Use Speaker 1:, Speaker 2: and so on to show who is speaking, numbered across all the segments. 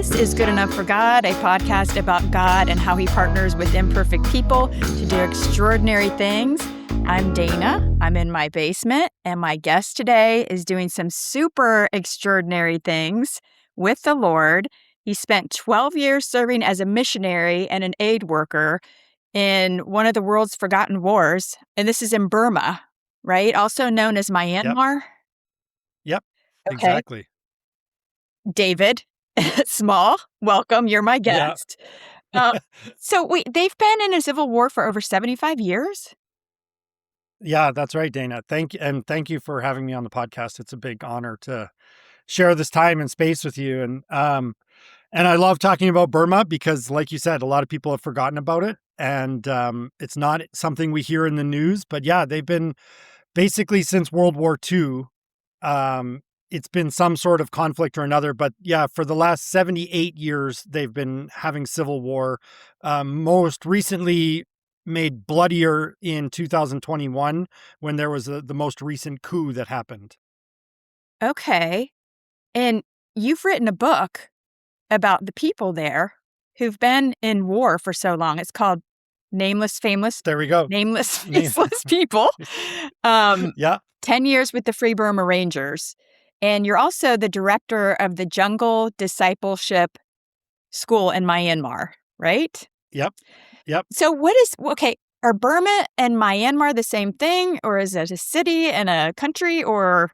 Speaker 1: This is Good Enough for God, a podcast about God and how he partners with imperfect people to do extraordinary things. I'm Dayna. I'm in my basement, and my guest today is doing some super extraordinary things with the Lord. He spent 12 years serving as a missionary and an aid worker in one of the world's forgotten wars, and this is in Burma, right? Also known as Myanmar.
Speaker 2: Yep.
Speaker 1: Okay.
Speaker 2: Exactly.
Speaker 1: David Small, welcome. You're my guest. So they've been in a civil war for over 75 years?
Speaker 2: Yeah, that's right, Dayna. Thank you for having me on the podcast. It's a big honor to share this time and space with you. And I love talking about Burma because, like you said, a lot of people have forgotten about it. And it's not something we hear in the news. But yeah, they've been basically since World War II. It's been some sort of conflict or another, but yeah, for the last 78 years, they've been having civil war. Most recently made bloodier in 2021 when there was the most recent coup that happened.
Speaker 1: Okay. And you've written a book about the people there who've been in war for so long. It's called Nameless Faceless.
Speaker 2: There we go.
Speaker 1: Nameless Faceless People.
Speaker 2: Yeah.
Speaker 1: 10 years with the Free Burma Rangers. And you're also the director of the Jungle Discipleship School in Myanmar, right?
Speaker 2: Yep.
Speaker 1: So are Burma and Myanmar the same thing, or is it a city and a country, or?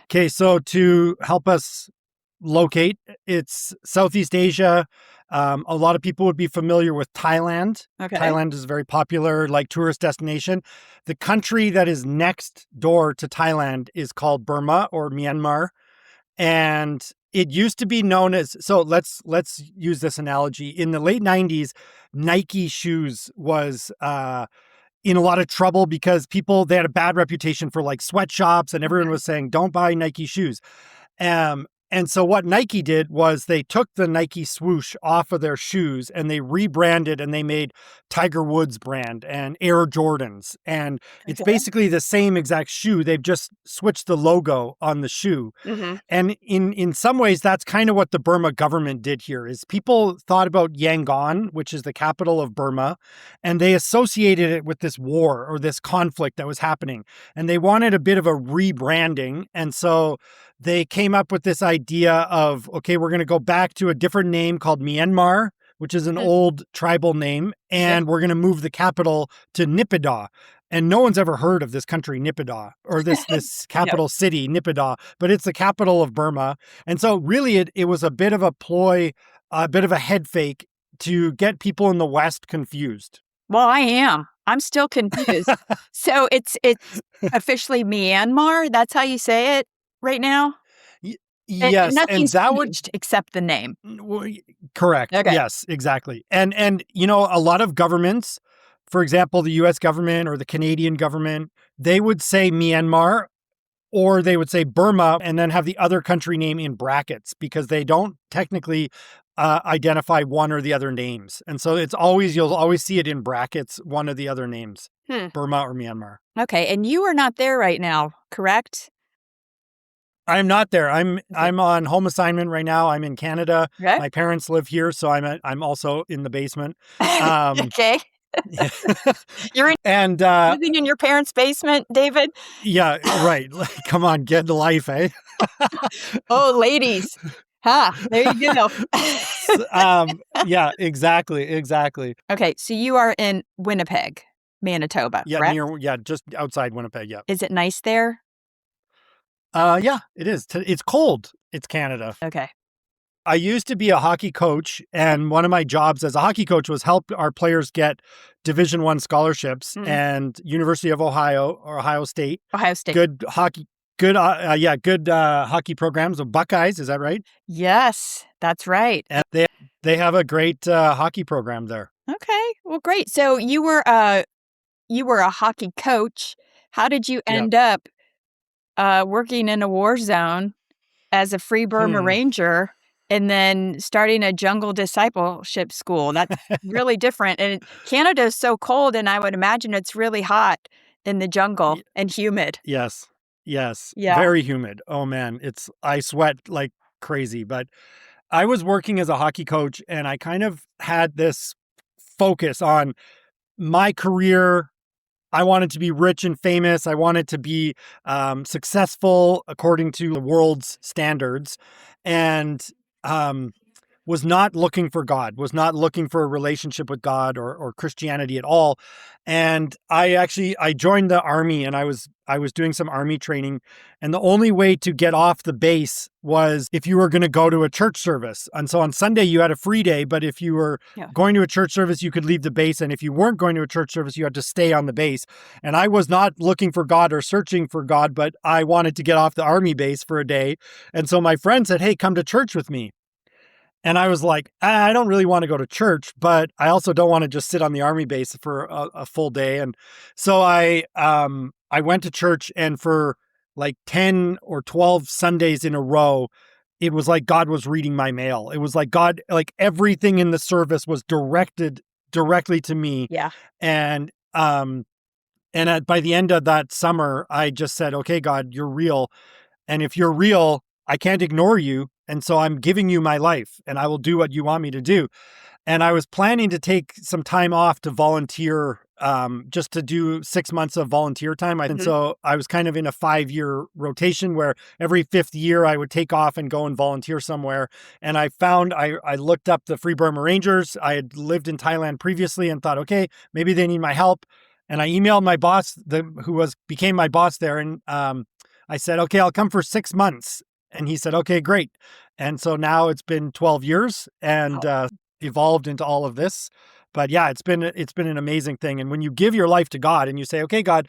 Speaker 2: Okay, so to help us locate, it's Southeast Asia. A lot of people would be familiar with Thailand.
Speaker 1: Okay.
Speaker 2: Thailand is a very popular tourist destination. The country that is next door to Thailand is called Burma or Myanmar. And it used to be known as, so let's use this analogy. In the late 90s, Nike shoes was in a lot of trouble because they had a bad reputation for sweatshops, and everyone was saying, don't buy Nike shoes. And so what Nike did was they took the Nike swoosh off of their shoes and they rebranded and they made Tiger Woods brand and Air Jordans. And it's basically the same exact shoe. They've just switched the logo on the shoe. Mm-hmm. And in some ways, that's kind of what the Burma government did here is people thought about Yangon, which is the capital of Burma, and they associated it with this war or this conflict that was happening. And they wanted a bit of a rebranding. And so they came up with this idea of, okay, we're going to go back to a different name called Myanmar, which is an old tribal name, and we're going to move the capital to Naypyidaw. And no one's ever heard of this country, Naypyidaw, or this capital city, Naypyidaw, but it's the capital of Burma. And so really it was a bit of a ploy, a bit of a head fake to get people in the West confused.
Speaker 1: Well, I am. I'm still confused. So it's officially Myanmar? That's how you say it right now?
Speaker 2: Yes,
Speaker 1: nothing's changed except the name.
Speaker 2: Correct.
Speaker 1: Okay.
Speaker 2: Yes, exactly. And a lot of governments, for example, the U.S. government or the Canadian government, they would say Myanmar or they would say Burma and then have the other country name in brackets because they don't technically identify one or the other names. And so you'll always see it in brackets, one of the other names, Burma or Myanmar.
Speaker 1: Okay. And you are not there right now, correct?
Speaker 2: I'm not there. I'm on home assignment right now. I'm in Canada.
Speaker 1: Okay.
Speaker 2: My parents live here, so I'm also in the basement.
Speaker 1: Okay. You're living in your parents' basement, David?
Speaker 2: Yeah, right. Come on, get to life, eh?
Speaker 1: Oh, ladies. There you go.
Speaker 2: Yeah, exactly.
Speaker 1: Okay, so you are in Winnipeg, Manitoba,
Speaker 2: yeah,
Speaker 1: correct?
Speaker 2: Just outside Winnipeg, yeah.
Speaker 1: Is it nice there?
Speaker 2: Yeah, it is. It's cold. It's Canada.
Speaker 1: Okay.
Speaker 2: I used to be a hockey coach, and one of my jobs as a hockey coach was help our players get Division I scholarships and University of Ohio or Ohio State. Good hockey programs of Buckeyes. Is that right?
Speaker 1: Yes, that's right.
Speaker 2: And they have a great hockey program there.
Speaker 1: Okay, well, great. So you were a hockey coach. How did you end up working in a war zone as a Free Burma Ranger and then starting a Jungle Discipleship School? That's really different. And Canada is so cold, and I would imagine it's really hot in the jungle and humid.
Speaker 2: Yes.
Speaker 1: Yeah.
Speaker 2: Very humid. Oh man, I sweat like crazy. But I was working as a hockey coach, and I kind of had this focus on my career. I wanted to be rich and famous. I wanted to be successful according to the world's standards, and was not looking for God, was not looking for a relationship with God or Christianity at all. And I joined the army, and I was doing some army training. And the only way to get off the base was if you were going to go to a church service. And so on Sunday you had a free day, but if you were going to a church service, you could leave the base. And if you weren't going to a church service, you had to stay on the base. And I was not looking for God or searching for God, but I wanted to get off the army base for a day. And so my friend said, "Hey, come to church with me." And I was like, I don't really want to go to church, but I also don't want to just sit on the army base for a full day. And so I went to church, and for like 10 or 12 Sundays in a row, it was like God was reading my mail. It was like God, like everything in the service was directed directly to me.
Speaker 1: Yeah.
Speaker 2: And by the end of that summer, I just said, "Okay, God, you're real. And if you're real, I can't ignore you. And so I'm giving you my life, and I will do what you want me to do." And I was planning to take some time off to volunteer, just to do 6 months of volunteer time. And so I was kind of in a 5-year rotation where every 5th year I would take off and go and volunteer somewhere. And I found, I looked up the Free Burma Rangers. I had lived in Thailand previously and thought, okay, maybe they need my help. And I emailed my boss, who became my boss there. And I said, "Okay, I'll come for 6 months." And he said, "Okay, great." And so now it's been 12 years and evolved into all of this. But yeah, it's been an amazing thing. And when you give your life to God and you say, "Okay, God,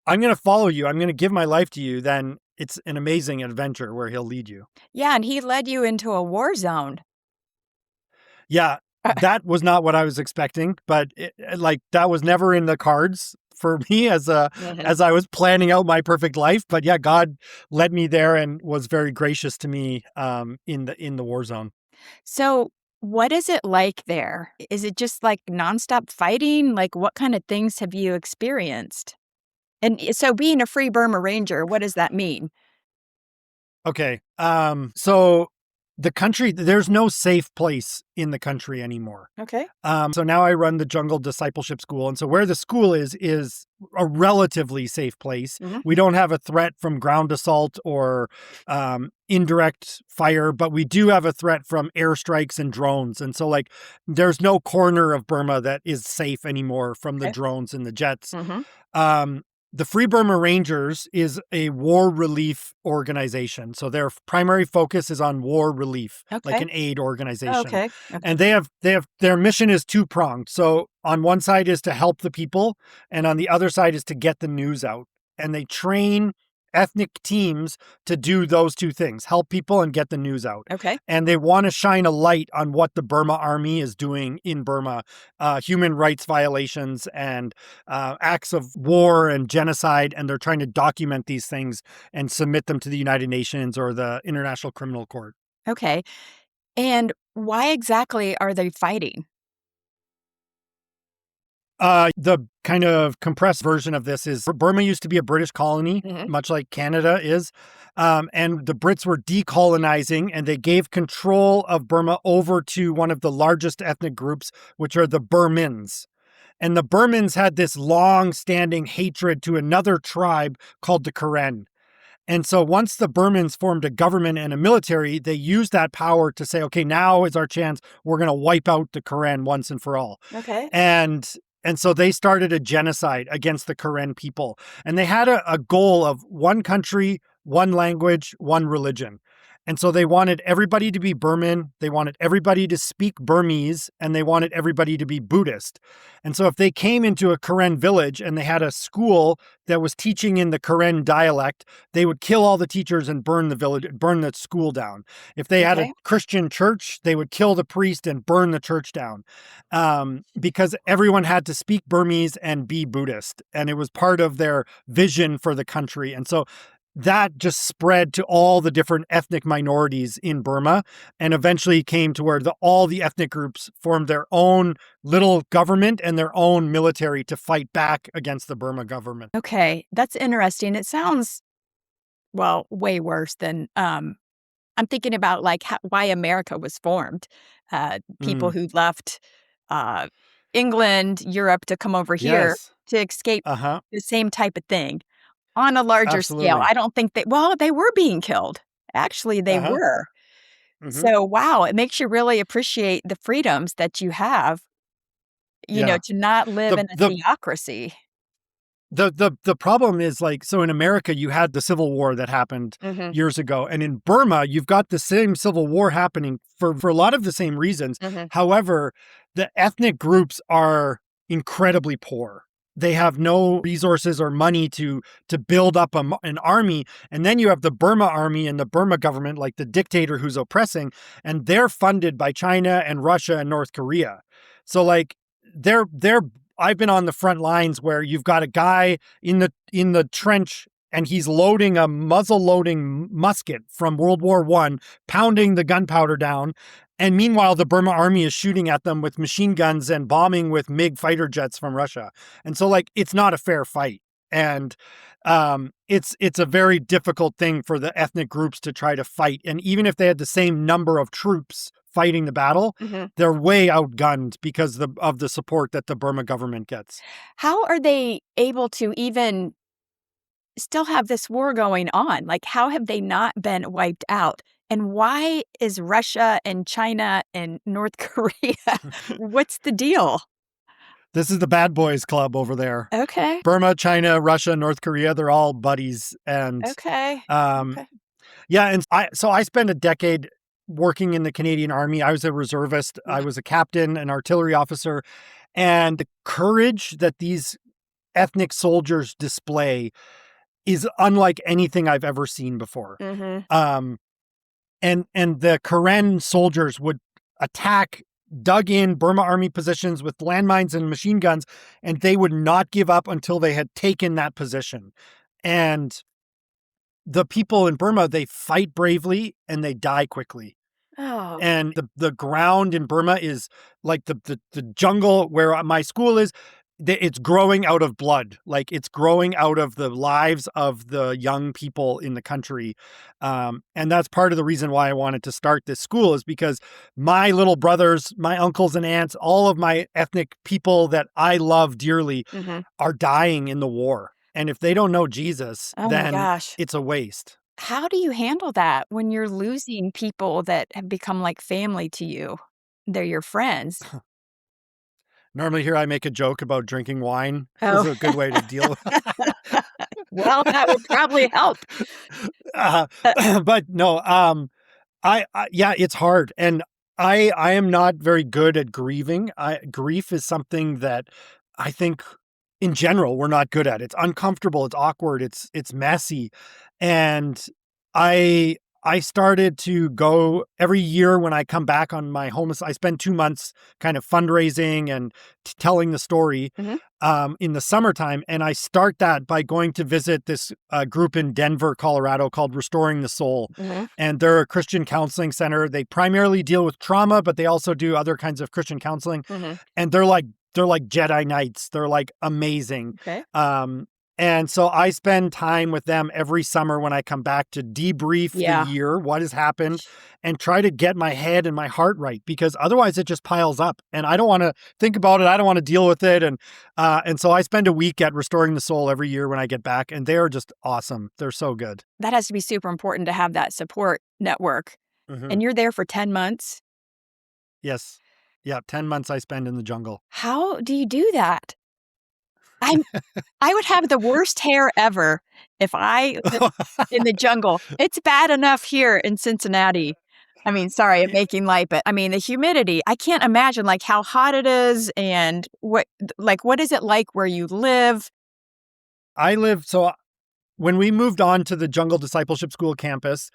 Speaker 2: I'm going to follow you. I'm going to give my life to you," then it's an amazing adventure where he'll lead you.
Speaker 1: Yeah, and he led you into a war zone.
Speaker 2: Yeah, that was not what I was expecting, but that was never in the cards for me as I was planning out my perfect life. But yeah, God led me there and was very gracious to me in the war zone.
Speaker 1: So what is it like there? Is it just like nonstop fighting? Like what kind of things have you experienced? And so being a Free Burma Ranger, what does that mean?
Speaker 2: Okay. So the country, there's no safe place in the country anymore.
Speaker 1: Okay.
Speaker 2: So now I run the Jungle Discipleship School. And so where the school is a relatively safe place. We don't have a threat from ground assault or indirect fire, but we do have a threat from airstrikes and drones. And so there's no corner of Burma that is safe anymore from the drones and the jets. The Free Burma Rangers is a war relief organization. So their primary focus is on war relief, like an aid organization. And their mission is two-pronged. So on one side is to help the people, and on the other side is to get the news out. And they train ethnic teams to do those two things, help people and get the news out. And they want to shine a light on what the Burma army is doing in Burma, human rights violations and acts of war and genocide. And they're trying to document these things and submit them to the United Nations or the International Criminal Court.
Speaker 1: Okay. And why exactly are they fighting?
Speaker 2: The kind of compressed version of this is Burma used to be a British colony, much like Canada is. And the Brits were decolonizing, and they gave control of Burma over to one of the largest ethnic groups, which are the Burmans. And the Burmans had this long-standing hatred to another tribe called the Karen. And so once the Burmans formed a government and a military, they used that power to say, okay, now is our chance. We're going to wipe out the Karen once and for all. And so they started a genocide against the Karen people. And they had a goal of one country, one language, one religion. And so they wanted everybody to be Burman, they wanted everybody to speak Burmese, and they wanted everybody to be Buddhist. And so if they came into a Karen village and they had a school that was teaching in the Karen dialect, they would kill all the teachers and burn the school down. If they had a Christian church, they would kill the priest and burn the church down, because everyone had to speak Burmese and be Buddhist. And it was part of their vision for the country. And so that just spread to all the different ethnic minorities in Burma, and eventually came to where all the ethnic groups formed their own little government and their own military to fight back against the Burma government.
Speaker 1: Okay, that's interesting. It sounds, well, way worse than I'm thinking about like why America was formed. People
Speaker 2: Mm.
Speaker 1: who left uh, England, Europe to come over here
Speaker 2: Yes.
Speaker 1: to escape
Speaker 2: Uh-huh.
Speaker 1: the same type of thing on a larger scale.
Speaker 2: Absolutely.
Speaker 1: I don't think they were being killed. Actually, they
Speaker 2: Uh-huh.
Speaker 1: were.
Speaker 2: Hmm.
Speaker 1: So, wow, it makes you really appreciate the freedoms that you have,
Speaker 2: Yeah.
Speaker 1: to not live
Speaker 2: The
Speaker 1: in a
Speaker 2: the
Speaker 1: theocracy.
Speaker 2: the problem is like, so in America you had the Civil War that happened
Speaker 1: Mhm,
Speaker 2: years ago, and in Burma you've got the same Civil War happening for a lot of the same reasons.
Speaker 1: mhm.
Speaker 2: However, the ethnic groups are incredibly poor. They have no resources or money to build up an army, and then you have the Burma army and the Burma government, like the dictator who's oppressing, and they're funded by China and Russia and North Korea. So like they're I've been on the front lines where you've got a guy in the trench and he's loading a muzzle loading musket from World War I, pounding the gunpowder down. And meanwhile, the Burma army is shooting at them with machine guns and bombing with MiG fighter jets from Russia. And so like, it's not a fair fight. And it's a very difficult thing for the ethnic groups to try to fight. And even if they had the same number of troops fighting the battle,
Speaker 1: Mhm.
Speaker 2: they're way outgunned because of the support that the Burma government gets.
Speaker 1: How are they able to even still have this war going on? Like, how have they not been wiped out? And why is Russia and China and North Korea? What's the deal?
Speaker 2: This is the bad boys club over there.
Speaker 1: Okay.
Speaker 2: Burma, China, Russia, North Korea, they're all buddies. And
Speaker 1: Okay.
Speaker 2: um,
Speaker 1: Okay.
Speaker 2: yeah, and I spent a decade working in the Canadian Army. I was a reservist. I was a captain, an artillery officer, and the courage that these ethnic soldiers display is unlike anything I've ever seen before.
Speaker 1: Mm-hmm.
Speaker 2: Um, and the Karen soldiers would attack dug in Burma army positions with landmines and machine guns, and they would not give up until they had taken that position. And the people in Burma, they fight bravely and they die quickly.
Speaker 1: Oh.
Speaker 2: And the ground in Burma is like the jungle where my school is. It's growing out of blood. Like it's growing out of the lives of the young people in the country. And that's part of the reason why I wanted to start this school, is because my little brothers, my uncles and aunts, all of my ethnic people that I love dearly
Speaker 1: Mm-hmm.
Speaker 2: are dying in the war. And if they don't know Jesus,
Speaker 1: Oh my
Speaker 2: then
Speaker 1: gosh.
Speaker 2: it's a waste.
Speaker 1: How do you handle that when you're losing people that have become like family to you? They're your friends.
Speaker 2: Normally here I make a joke about drinking wine is
Speaker 1: Oh.
Speaker 2: a good way to deal with
Speaker 1: Well, that would probably help.
Speaker 2: uh, but no, yeah, it's hard. And I am not very good at grieving. Grief is something that I think in general we're not good at. It's uncomfortable, it's awkward, it's messy. And I started to go every year when I come back on my homeless. I spend 2 months kind of fundraising and telling the story
Speaker 1: Mhm.
Speaker 2: in the summertime. And I start that by going to visit this group in Denver, Colorado called Restoring the Soul.
Speaker 1: Mhm.
Speaker 2: And they're a Christian counseling center. They primarily deal with trauma, but they also do other kinds of Christian counseling.
Speaker 1: Mhm.
Speaker 2: And they're like Jedi Knights. They're like amazing.
Speaker 1: Okay.
Speaker 2: And so I spend time with them every summer when I come back to debrief
Speaker 1: Yeah.
Speaker 2: the year, what has happened, and try to get my head and my heart right, because otherwise it just piles up and I don't want to think about it. I don't want to deal with it. And so I spend a week at Restoring the Soul every year when I get back, and they are just awesome. They're so good.
Speaker 1: That has to be super important to have that support network.
Speaker 2: Mhm.
Speaker 1: And you're there for 10 months.
Speaker 2: Yes. Yeah. 10 months I spend in the jungle.
Speaker 1: How do you do that? I would have the worst hair ever if I lived in the jungle. It's bad enough here in Cincinnati. I mean, sorry, I'm making light, but I mean, the humidity, I can't imagine like how hot it is and what is it like where you live?
Speaker 2: So when we moved on to the Jungle Discipleship School campus,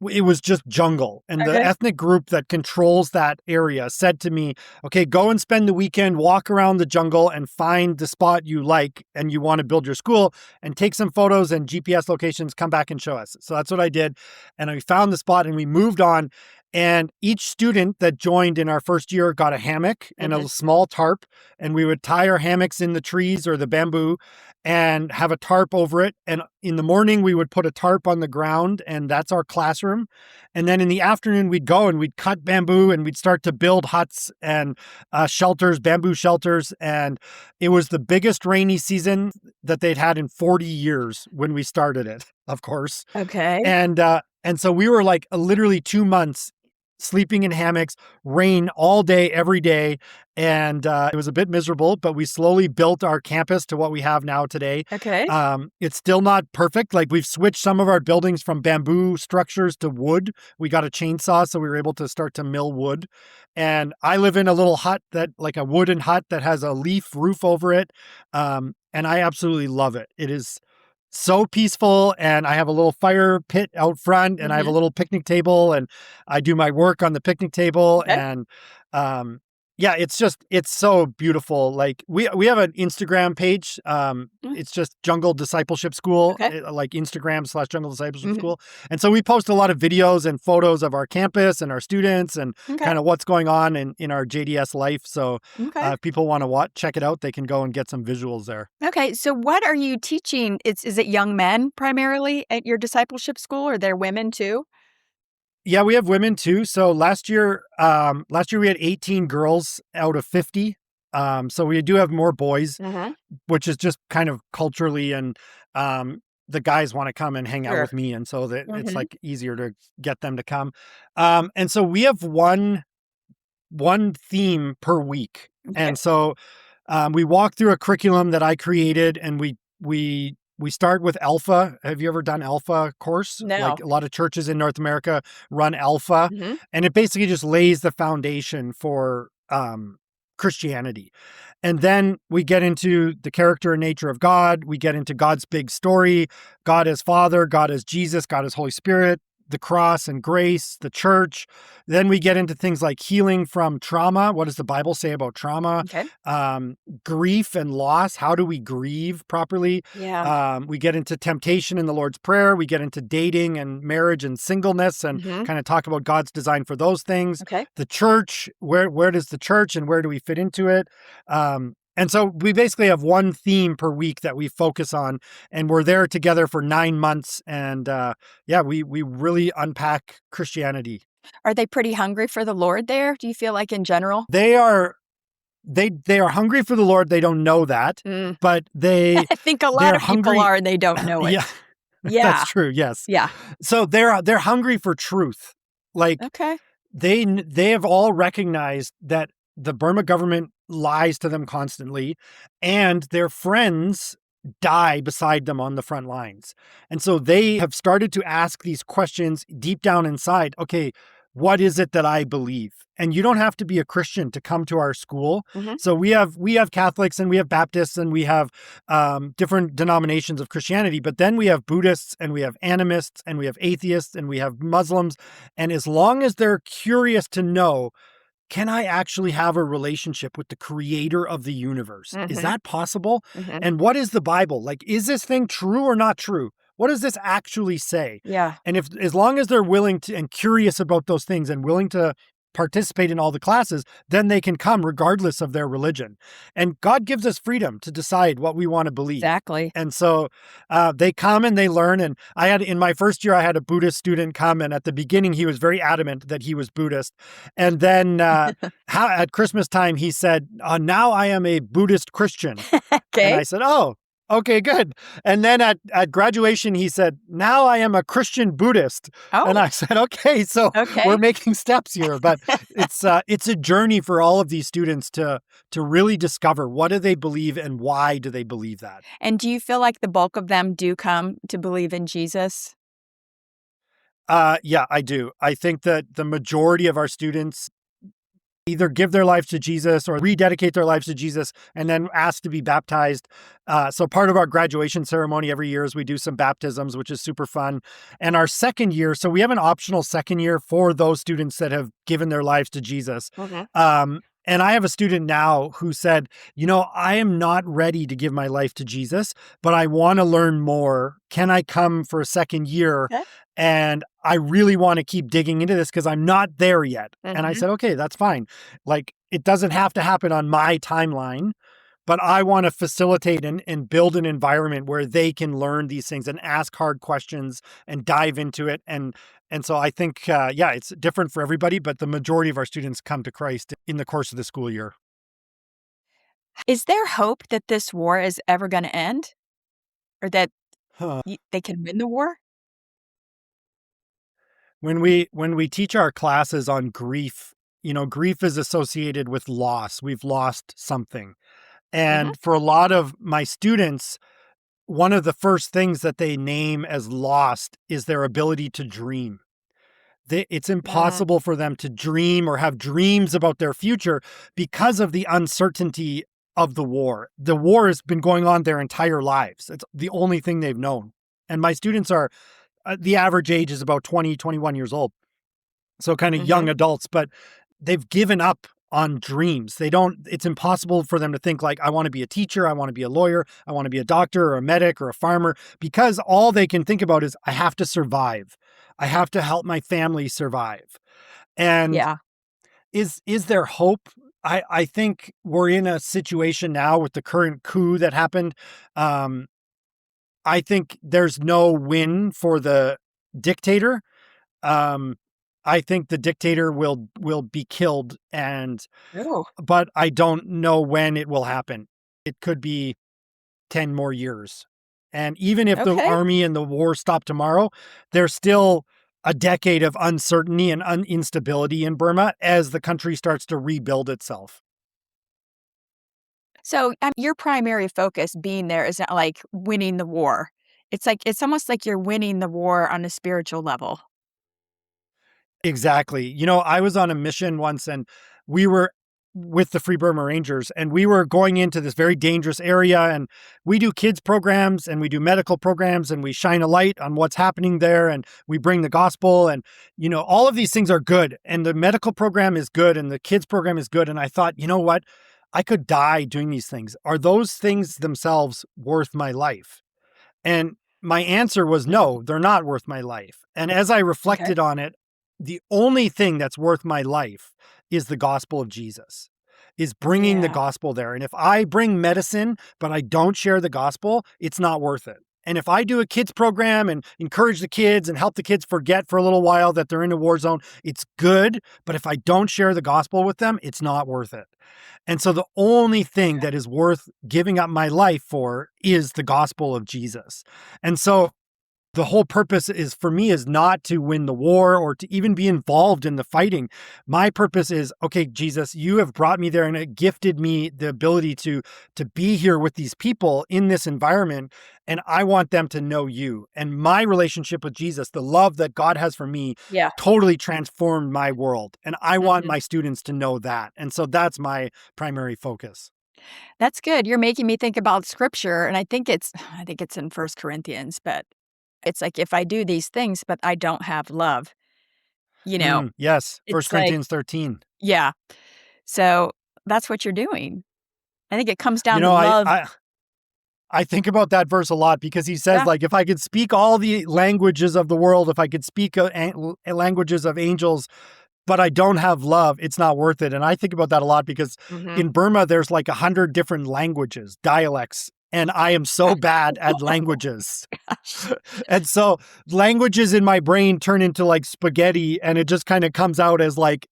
Speaker 2: it was just jungle. And the
Speaker 1: Okay.
Speaker 2: ethnic group that controls that area said to me, okay, go and spend the weekend, walk around the jungle and find the spot you like and you want to build your school, and take some photos and GPS locations, come back and show us. So that's what I did. And I found the spot and we moved on. And each student that joined in our first year got a hammock and a small tarp, and we would tie our hammocks in the trees or the bamboo and have a tarp over it. And in the morning, we would put a tarp on the ground, and that's our classroom. And then in the afternoon, we'd go and we'd cut bamboo and we'd start to build huts and shelters, bamboo shelters. And it was the biggest rainy season that they'd had in 40 years when we started it, of course.
Speaker 1: Okay.
Speaker 2: And so we were like literally 2 months sleeping in hammocks, rain all day, every day. And it was a bit miserable, but we slowly built our campus to what we have now today.
Speaker 1: Okay.
Speaker 2: It's still not perfect. Like we've switched some of our buildings from bamboo structures to wood. We got a chainsaw, so we were able to start to mill wood. And I live in a little hut like a wooden hut that has a leaf roof over it. And I absolutely love it. It is so peaceful, and I have a little fire pit out front, and I have a little picnic table, and I do my work on the picnic table.
Speaker 1: Okay.
Speaker 2: And yeah, it's so beautiful. Like we have an Instagram page. It's just Jungle Discipleship School, like Instagram/Jungle Discipleship School. And so we post a lot of videos and photos of our campus and our students and kind of what's going on in our JDS life. So if people want to check it out, they can go and get some visuals there.
Speaker 1: Okay. So what are you teaching? Is it young men primarily at your discipleship school, or are there women too?
Speaker 2: Yeah, we have women too. So last year we had 18 girls out of 50. So we do have more boys, which is just kind of culturally, and the guys want to come and hang out with me. And so that it's like easier to get them to come. And so we have one theme per week. Okay. And so we walk through a curriculum that I created, and we start with Alpha. Have you ever done Alpha course?
Speaker 1: No.
Speaker 2: Like a lot of churches in North America run Alpha, and it basically just lays the foundation for Christianity. And then we get into the character and nature of God. We get into God's big story, God as Father, God as Jesus, God as Holy Spirit, the cross and grace, the church. Then we get into things like healing from trauma. What does the Bible say about trauma? Okay. Grief and loss. How do we grieve properly? Yeah. We get into temptation in the Lord's Prayer. We get into dating and marriage and singleness, and kind of talk about God's design for those things. Okay. The church, where does the church and where do we fit into it? And so we basically have one theme per week that we focus on, and we're there together for 9 months. And we really unpack Christianity.
Speaker 1: Are they pretty hungry for the Lord there? Do you feel like in general?
Speaker 2: They are hungry for the Lord. They don't know that, but they.
Speaker 1: I think a lot of people are, and they don't know it.
Speaker 2: Yeah, that's true. Yes. Yeah. So they're hungry for truth. Like they have all recognized that the Burma government lies to them constantly, and their friends die beside them on the front lines. And so they have started to ask these questions deep down inside. Okay, what is it that I believe? And you don't have to be a Christian to come to our school. So we have Catholics, and we have Baptists, and we have different denominations of Christianity. But then we have Buddhists, and we have animists, and we have atheists, and we have Muslims. And as long as they're curious to know, can I actually have a relationship with the creator of the universe? Is that possible? And what is the Bible? Like, is this thing true or not true? What does this actually say? Yeah. And as long as they're willing to and curious about those things and willing to participate in all the classes, then they can come regardless of their religion. And God gives us freedom to decide what we want to believe. Exactly. And so they come and they learn. And in my first year, I had a Buddhist student come, and at the beginning, he was very adamant that he was Buddhist. And then at Christmas time, he said, now I am a Buddhist Christian. Okay. And I said, oh, okay, good. And then at graduation, he said, now I am a Christian Buddhist. Oh. And I said, okay, so we're making steps here. But it's a journey for all of these students to really discover what do they believe and why do they believe that.
Speaker 1: And do you feel like the bulk of them do come to believe in Jesus?
Speaker 2: Yeah, I do. I think that the majority of our students either give their lives to Jesus or rededicate their lives to Jesus and then ask to be baptized. So part of our graduation ceremony every year is we do some baptisms, which is super fun. And our second year, so we have an optional second year for those students that have given their lives to Jesus. And I have a student now who said, I am not ready to give my life to Jesus, but I want to learn more. Can I come for a second year? Okay. And I really want to keep digging into this because I'm not there yet. And I
Speaker 1: Mhm.
Speaker 2: said, okay, that's fine. Like, it doesn't have to happen on my timeline, but I want to facilitate and build an environment where they can learn these things and ask hard questions and dive into it. And so I think, yeah, it's different for everybody, but the majority of our students come to Christ in the course of the school year.
Speaker 1: Is there hope that this war is ever gonna end? Or that
Speaker 2: Huh.
Speaker 1: they can win the war?
Speaker 2: When we teach our classes on grief, grief is associated with loss. We've lost something.
Speaker 1: Mhm.
Speaker 2: And for a lot of my students, one of the first things that they name as lost is their ability to dream. It's
Speaker 1: Mm,
Speaker 2: impossible for them to dream or have dreams about their future because of the uncertainty of the war. The war has been going on their entire lives. It's the only thing they've known. And my students are, the average age is about 20, 21 years old. So kind of young
Speaker 1: mhm.
Speaker 2: adults, but they've given up on dreams. They don't, it's impossible for them to think like, I want to be a teacher, I want to be a lawyer, I want to be a doctor or a medic or a farmer, because all they can think about is, I have to survive. I have to help my family survive. And
Speaker 1: Yeah.
Speaker 2: is there hope? I think we're in a situation now with the current coup that happened. Um, I think there's no win for the dictator. um, I think the dictator will be killed,
Speaker 1: Oh,
Speaker 2: but I don't know when it will happen. It could be 10 more years. And even if the
Speaker 1: okay.
Speaker 2: army and the war stop tomorrow, there's still a decade of uncertainty and instability in Burma as the country starts to rebuild itself.
Speaker 1: So, your primary focus being there is not like winning the war. It's almost like you're winning the war on a spiritual level.
Speaker 2: Exactly. I was on a mission once, and we were with the Free Burma Rangers, and we were going into this very dangerous area, and we do kids programs and we do medical programs, and we shine a light on what's happening there, and we bring the gospel, and all of these things are good, and the medical program is good and the kids program is good. And I thought, you know what? I could die doing these things. Are those things themselves worth my life? And my answer was
Speaker 1: Mm,
Speaker 2: no, they're not worth my life. And as I
Speaker 1: okay.
Speaker 2: reflected on it, the only thing that's worth my life is the gospel of Jesus, is bringing the
Speaker 1: Yeah.
Speaker 2: gospel there. And if I bring medicine, but I don't share the gospel, it's not worth it. And if I do a kids program and encourage the kids and help the kids forget for a little while that they're in a war zone, it's good. But if I don't share the gospel with them, it's not worth it. And so the only thing that is worth giving up my life for is the gospel of Jesus. And so the whole purpose is, for me, is not to win the war or to even be involved in the fighting. My purpose is, okay, Jesus, you have brought me there and it gifted me the ability to be here with these people in this environment. And I want them to know you. And my relationship with Jesus, the love that God has for me,
Speaker 1: Yeah.
Speaker 2: totally transformed my world. And I want
Speaker 1: Mhm.
Speaker 2: my students to know that. And so that's my primary focus.
Speaker 1: That's good. You're making me think about scripture, and I think it's in First Corinthians, but it's like, if I do these things, but I don't have love, you know,
Speaker 2: Yes. First
Speaker 1: it's like,
Speaker 2: Corinthians 13.
Speaker 1: yeah. So that's what you're doing. I think it comes
Speaker 2: You
Speaker 1: down to
Speaker 2: know, I,
Speaker 1: love.
Speaker 2: I I think about that verse a lot because he says,
Speaker 1: Yeah.
Speaker 2: like, if I could speak all the languages of the world, if I could speak languages of angels, but I don't have love, it's not worth it. And I think about that a lot because
Speaker 1: Mhm.
Speaker 2: in Burma, there's like 100 different languages, dialects, and I am so bad at
Speaker 1: Oh,
Speaker 2: languages.
Speaker 1: gosh.
Speaker 2: And so languages in my brain turn into like spaghetti, and it just kind of comes out as like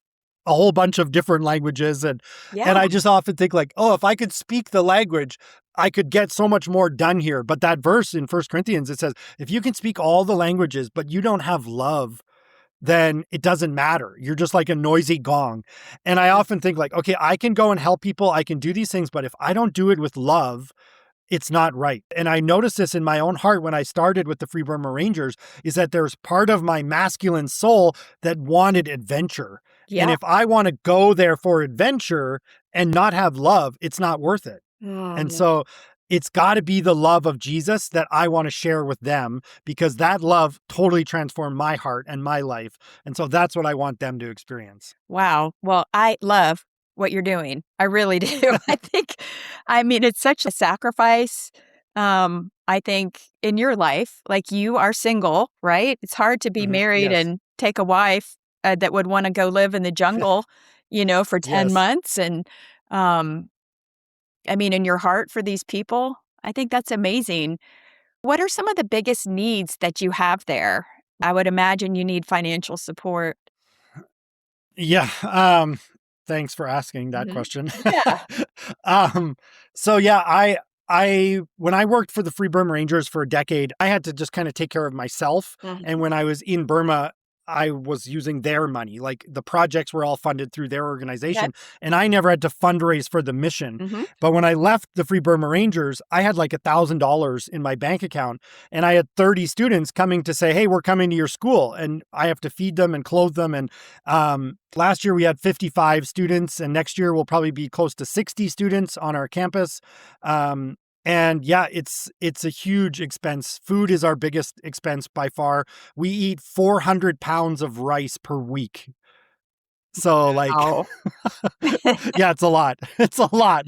Speaker 2: a whole bunch of different languages. And
Speaker 1: Yeah.
Speaker 2: I just often think like, oh, if I could speak the language, I could get so much more done here. But that verse in First Corinthians, it says, if you can speak all the languages, but you don't have love, then it doesn't matter. You're just like a noisy gong. And I
Speaker 1: Mm,
Speaker 2: often think like, okay, I can go and help people. I can do these things, but if I don't do it with love, it's not right. And I noticed this in my own heart when I started with the Free Burma Rangers, is that there's part of my masculine soul that wanted adventure. And
Speaker 1: yeah.
Speaker 2: if I want to go there for adventure and not have love, it's not worth it.
Speaker 1: Oh,
Speaker 2: And
Speaker 1: yeah.
Speaker 2: so it's got to be the love of Jesus that I want to share with them, because that love totally transformed my heart and my life. And so that's what I want them to experience.
Speaker 1: Wow. Well, I love what you're doing. I really do. I mean, it's such a sacrifice, I think in your life, like you are single, right? It's hard to be married
Speaker 2: Yes.
Speaker 1: and take a wife that would want to go live in the jungle, for 10
Speaker 2: Yes.
Speaker 1: months. And um, I mean, in your heart for these people, I think that's amazing. What are some of the biggest needs that you have there? I would imagine you need financial support.
Speaker 2: Yeah. Thanks for asking that
Speaker 1: Mhm.
Speaker 2: question.
Speaker 1: Yeah.
Speaker 2: um, so yeah, when I worked for the Free Burma Rangers for a decade, I had to just kind of take care of myself. And
Speaker 1: Mhm.
Speaker 2: when I was in Burma, I was using their money. Like the projects were all funded through their
Speaker 1: Okay.
Speaker 2: organization, and I never had to fundraise for the mission.
Speaker 1: Mhm.
Speaker 2: But when I left the Free Burma Rangers, I had like $1,000 in my bank account, and I had 30 students coming to say, "Hey, we're coming to your school," and I have to feed them and clothe them. And last year we had 55 students, and next year we'll probably be close to 60 students on our campus. Um, and yeah, it's a huge expense. Food is our biggest expense by far. We eat 400 pounds of rice per week. So like,
Speaker 1: Oh.
Speaker 2: yeah, it's a lot. It's a lot.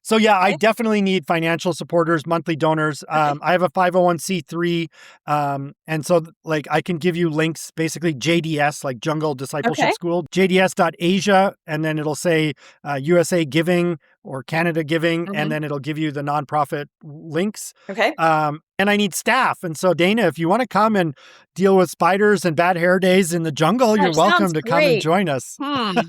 Speaker 2: So yeah, I
Speaker 1: Okay.
Speaker 2: definitely need financial supporters, monthly donors.
Speaker 1: Okay.
Speaker 2: I have a 501c3. And so like I can give you links, basically JDS, like Jungle Discipleship
Speaker 1: Okay.
Speaker 2: School, JDS.Asia, and then it'll say USA Giving or Canada Giving, and
Speaker 1: Mhm.
Speaker 2: then it'll give you the nonprofit links.
Speaker 1: Okay.
Speaker 2: And I need staff. And so Dayna, if you want to come and deal with spiders and bad hair days in the jungle, you're
Speaker 1: Gosh, sounds
Speaker 2: welcome to come and
Speaker 1: great.
Speaker 2: join us.
Speaker 1: Hmm.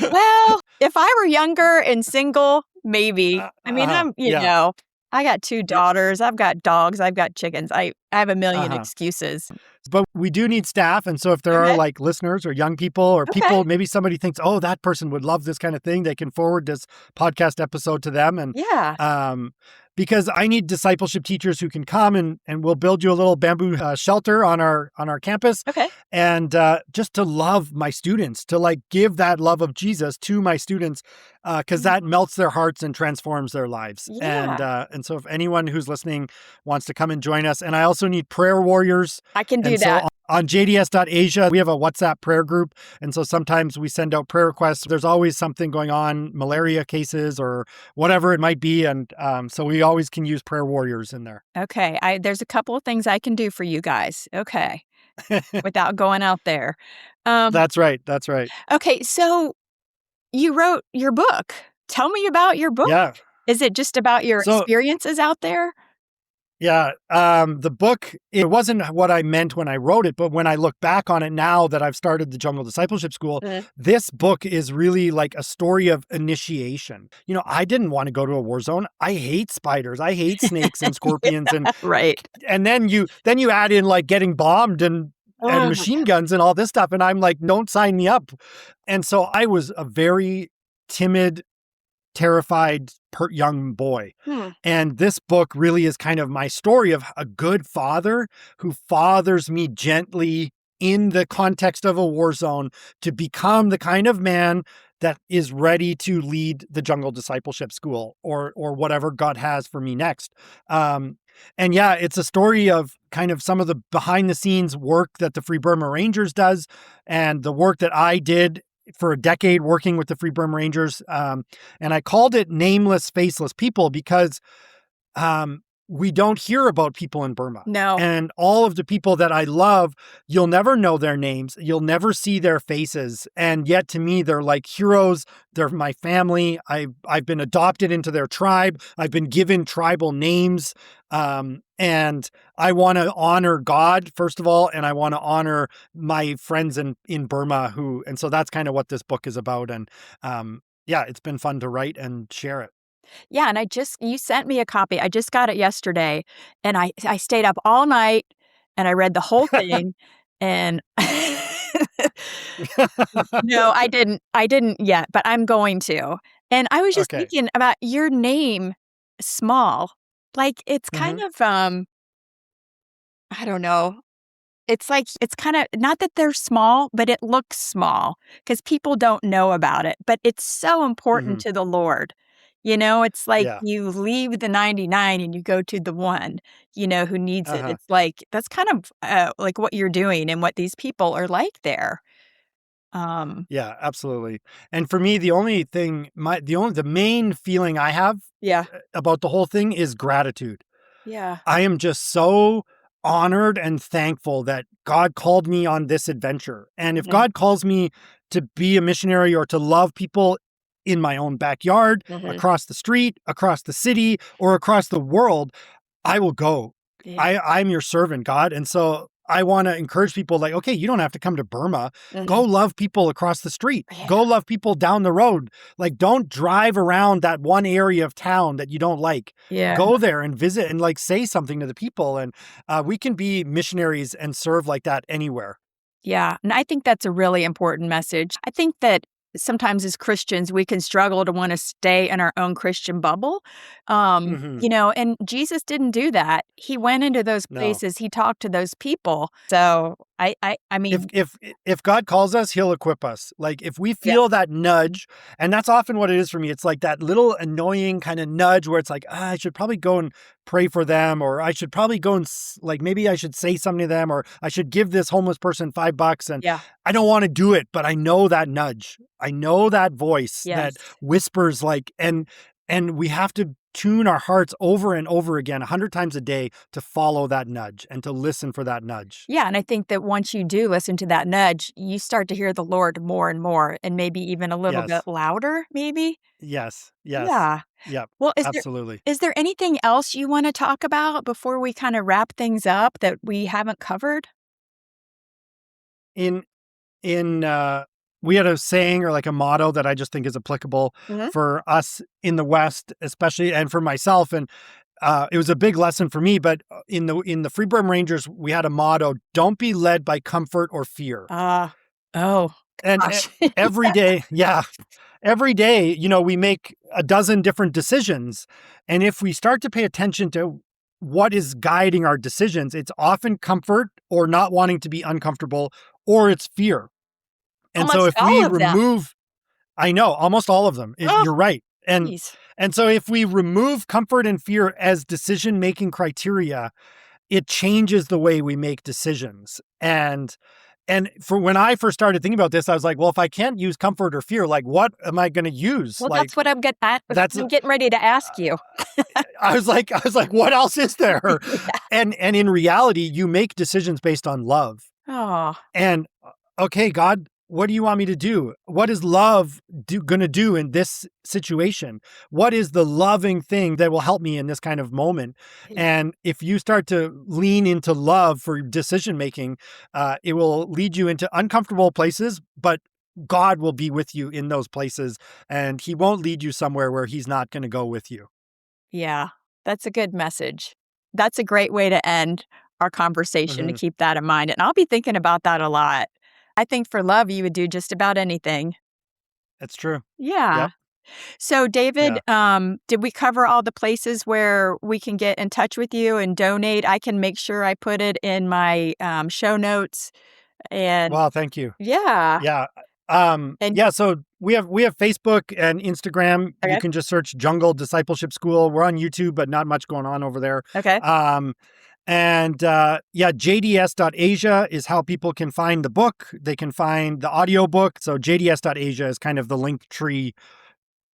Speaker 1: Well, if I were younger and single, maybe. I mean,
Speaker 2: Yeah.
Speaker 1: I got 2
Speaker 2: Yeah.
Speaker 1: daughters, I've got dogs, I've got chickens. I have a million
Speaker 2: Uh-huh.
Speaker 1: excuses.
Speaker 2: But we do need staff. And so if there are
Speaker 1: Okay.
Speaker 2: like listeners or young people or
Speaker 1: Okay.
Speaker 2: people, maybe somebody thinks, oh, that person would love this kind of thing, they can forward this podcast episode to them. And
Speaker 1: Yeah.
Speaker 2: um, because I need discipleship teachers who can come and we'll build you a little bamboo shelter on our campus.
Speaker 1: Okay.
Speaker 2: And just to love my students, to like give that love of Jesus to my students, because that
Speaker 1: Mhm.
Speaker 2: melts their hearts and transforms their lives.
Speaker 1: Yeah.
Speaker 2: And so if anyone who's listening wants to come and join us, and I also need prayer warriors.
Speaker 1: I can do
Speaker 2: And so
Speaker 1: that.
Speaker 2: on JDS.Asia, we have a WhatsApp prayer group. And so sometimes we send out prayer requests. There's always something going on, malaria cases or whatever it might be. And so we always can use prayer warriors in there.
Speaker 1: Okay. There's a couple of things I can do for you guys. Okay. Without going out there. Um,
Speaker 2: That's right. That's right.
Speaker 1: okay, so you wrote your book. Tell me about your book.
Speaker 2: Yeah.
Speaker 1: Is it just about your
Speaker 2: So
Speaker 1: experiences out there?
Speaker 2: yeah, the book, it wasn't what I meant when I wrote it, but when I look back on it now that I've started the Jungle Discipleship School,
Speaker 1: Mhm.
Speaker 2: this book is really like a story of initiation. I didn't want to go to a war zone. I hate spiders. I hate snakes and scorpions
Speaker 1: Right.
Speaker 2: and then you add in like getting bombed and
Speaker 1: Oh,
Speaker 2: machine guns and all this stuff and I'm like, don't sign me up. And so I was a very timid, terrified young boy.
Speaker 1: hmm.
Speaker 2: And this book really is kind of my story of a good father who fathers me gently in the context of a war zone to become the kind of man that is ready to lead the Jungle Discipleship School or whatever God has for me next. And yeah, it's a story of kind of some of the behind the scenes work that the Free Burma Rangers does and the work that I did for a decade working with the Free Burma Rangers. And I called it Nameless Faceless People because we don't hear about people in Burma.
Speaker 1: No.
Speaker 2: And all of the people that I love, you'll never know their names. You'll never see their faces. And yet to me, they're like heroes. They're my family. I've been adopted into their tribe. I've been given tribal names. And I want to honor God, first of all, and I want to honor my friends in Burma and so that's kind of what this book is about. And yeah, it's been fun to write and share it.
Speaker 1: Yeah, and you sent me a copy. I just got it yesterday, and I stayed up all night, and I read the whole thing, and no, I didn't yet, but I'm going to. And I was just
Speaker 2: Okay.
Speaker 1: thinking about your name, Small. Like, it's kind
Speaker 2: Hmm.
Speaker 1: of, I don't know. It's like it's kinda not that they're small, but it looks small because people don't know about it, but it's so important
Speaker 2: Hmm.
Speaker 1: to the Lord. It's like
Speaker 2: Yeah.
Speaker 1: you leave the 99 and you go to the one, who needs it.
Speaker 2: Uh-huh.
Speaker 1: It's like that's kind of, like what you're doing and what these people are like there.
Speaker 2: Yeah, absolutely. And for me, the main feeling I have
Speaker 1: Yeah.
Speaker 2: about the whole thing is gratitude.
Speaker 1: Yeah.
Speaker 2: I am just so honored and thankful that God called me on this adventure. And if
Speaker 1: Mhm.
Speaker 2: God calls me to be a missionary or to love people in my own backyard,
Speaker 1: Mhm.
Speaker 2: across the street, across the city, or across the world, I will go.
Speaker 1: Yeah.
Speaker 2: I'm your servant, God. And so I want to encourage people like, okay, you don't have to come to Burma. Go
Speaker 1: Mhm.
Speaker 2: love people across the street.
Speaker 1: Yeah.
Speaker 2: Go love people down the road. Like, don't drive around that one area of town that you don't like.
Speaker 1: Yeah.
Speaker 2: Go there and visit and like say something to the people. And we can be missionaries and serve like that anywhere.
Speaker 1: Yeah. And I think that's a really important message. I think that sometimes as Christians, we can struggle to want to stay in our own Christian bubble.
Speaker 2: Hmm.
Speaker 1: And Jesus didn't do that. He went into those
Speaker 2: No.
Speaker 1: places, he talked to those people. So I
Speaker 2: If
Speaker 1: mean,
Speaker 2: if if God calls us, he'll equip us. Like if we
Speaker 1: yeah,
Speaker 2: feel that nudge, and that's often what it is for me. It's like that little annoying kind of nudge where it's like, I should probably go and pray for them, or I should probably go and like maybe I should say something to them, or I should give this homeless person $5. And
Speaker 1: yeah,
Speaker 2: I don't want to do it, but I know that nudge. I know that voice that
Speaker 1: yes.
Speaker 2: whispers like, and we have to tune our hearts over and over again 100 times a day to follow that nudge and to listen for that nudge.
Speaker 1: Yeah, and I think that once you do listen to that nudge, you start to hear the Lord more and more and maybe even a little bit
Speaker 2: Yes.
Speaker 1: louder, maybe?
Speaker 2: Yes. Yes.
Speaker 1: Yeah.
Speaker 2: Yep.
Speaker 1: Well,
Speaker 2: Absolutely.
Speaker 1: is there anything else you wanna talk about before we kinda wrap things up that we haven't covered?
Speaker 2: In we had a saying or like a motto that I just think is applicable
Speaker 1: Mhm.
Speaker 2: for us in the West, especially, and for myself. And it was a big lesson for me. But in the Free Burma Rangers, we had a motto: "Don't be led by comfort or fear."
Speaker 1: Ah. Oh,
Speaker 2: And
Speaker 1: gosh.
Speaker 2: every day, yeah, every day, we make a dozen different decisions. And if we start to pay attention to what is guiding our decisions, it's often comfort or not wanting to be uncomfortable, or it's fear. And so
Speaker 1: Almost
Speaker 2: if
Speaker 1: all
Speaker 2: we
Speaker 1: of them.
Speaker 2: remove, I know almost all of them,
Speaker 1: Oh,
Speaker 2: you're right.
Speaker 1: jeez.
Speaker 2: And so if we remove comfort and fear as decision-making criteria, it changes the way we make decisions. And for when I first started thinking about this, I was like, well, if I can't use comfort or fear, like what am I going to use?
Speaker 1: Well,
Speaker 2: Like
Speaker 1: that's what
Speaker 2: that's
Speaker 1: I'm getting ready to ask you.
Speaker 2: I was like, what else is there?
Speaker 1: Yeah.
Speaker 2: And in reality, you make decisions based on love.
Speaker 1: Oh,
Speaker 2: And okay, God, what do you want me to do? What is love going to do in this situation? What is the loving thing that will help me in this kind of moment? And if you start to lean into love for decision making, it will lead you into uncomfortable places, but God will be with you in those places, and he won't lead you somewhere where he's not going to go with you.
Speaker 1: yeah. That's a good message. That's a great way to end our conversation, to
Speaker 2: Hmm.
Speaker 1: keep that in mind, and I'll be thinking about that a lot. I think for love, you would do just about anything.
Speaker 2: It's true.
Speaker 1: Yeah.
Speaker 2: Yep.
Speaker 1: So, David,
Speaker 2: Yeah.
Speaker 1: did we cover all the places where we can get in touch with you and donate? I can make sure I put it in my show notes. And
Speaker 2: Well, thank you.
Speaker 1: yeah,
Speaker 2: Yeah.
Speaker 1: and
Speaker 2: Yeah, so we have Facebook and Instagram. You
Speaker 1: okay,
Speaker 2: can just search Jungle Discipleship School. We're on YouTube, but not much going on over there.
Speaker 1: okay,
Speaker 2: Um, and yeah, jds.asia is how people can find the book. They can find the audio book. So jds.asia is kind of the link tree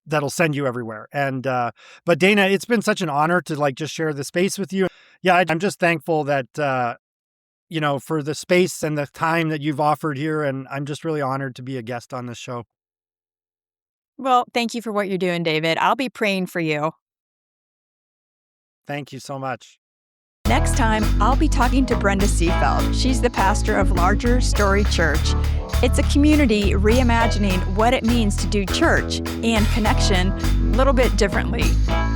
Speaker 2: that'll send you everywhere. And but Dayna, it's been such an honor to like just share the space with you. Yeah, I'm just thankful that for the space and the time that you've offered here. And I'm just really honored to be a guest on this show.
Speaker 1: well, thank you for what you're doing, David. I'll be praying for you.
Speaker 2: Thank you so much.
Speaker 1: Next time, I'll be talking to Brenda Seefeld. She's the pastor of Larger Story Church. It's a community reimagining what it means to do church and connection a little bit differently.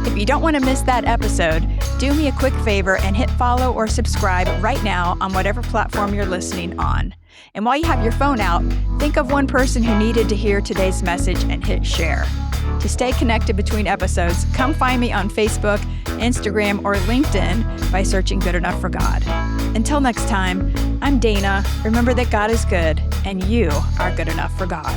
Speaker 1: If you don't want to miss that episode, do me a quick favor and hit follow or subscribe right now on whatever platform you're listening on. And while you have your phone out, think of one person who needed to hear today's message and hit share. To stay connected between episodes, come find me on Facebook, Instagram, or LinkedIn by searching Good Enough for God. Until next time, I'm Dayna. Remember that God is good, and you are good enough for God.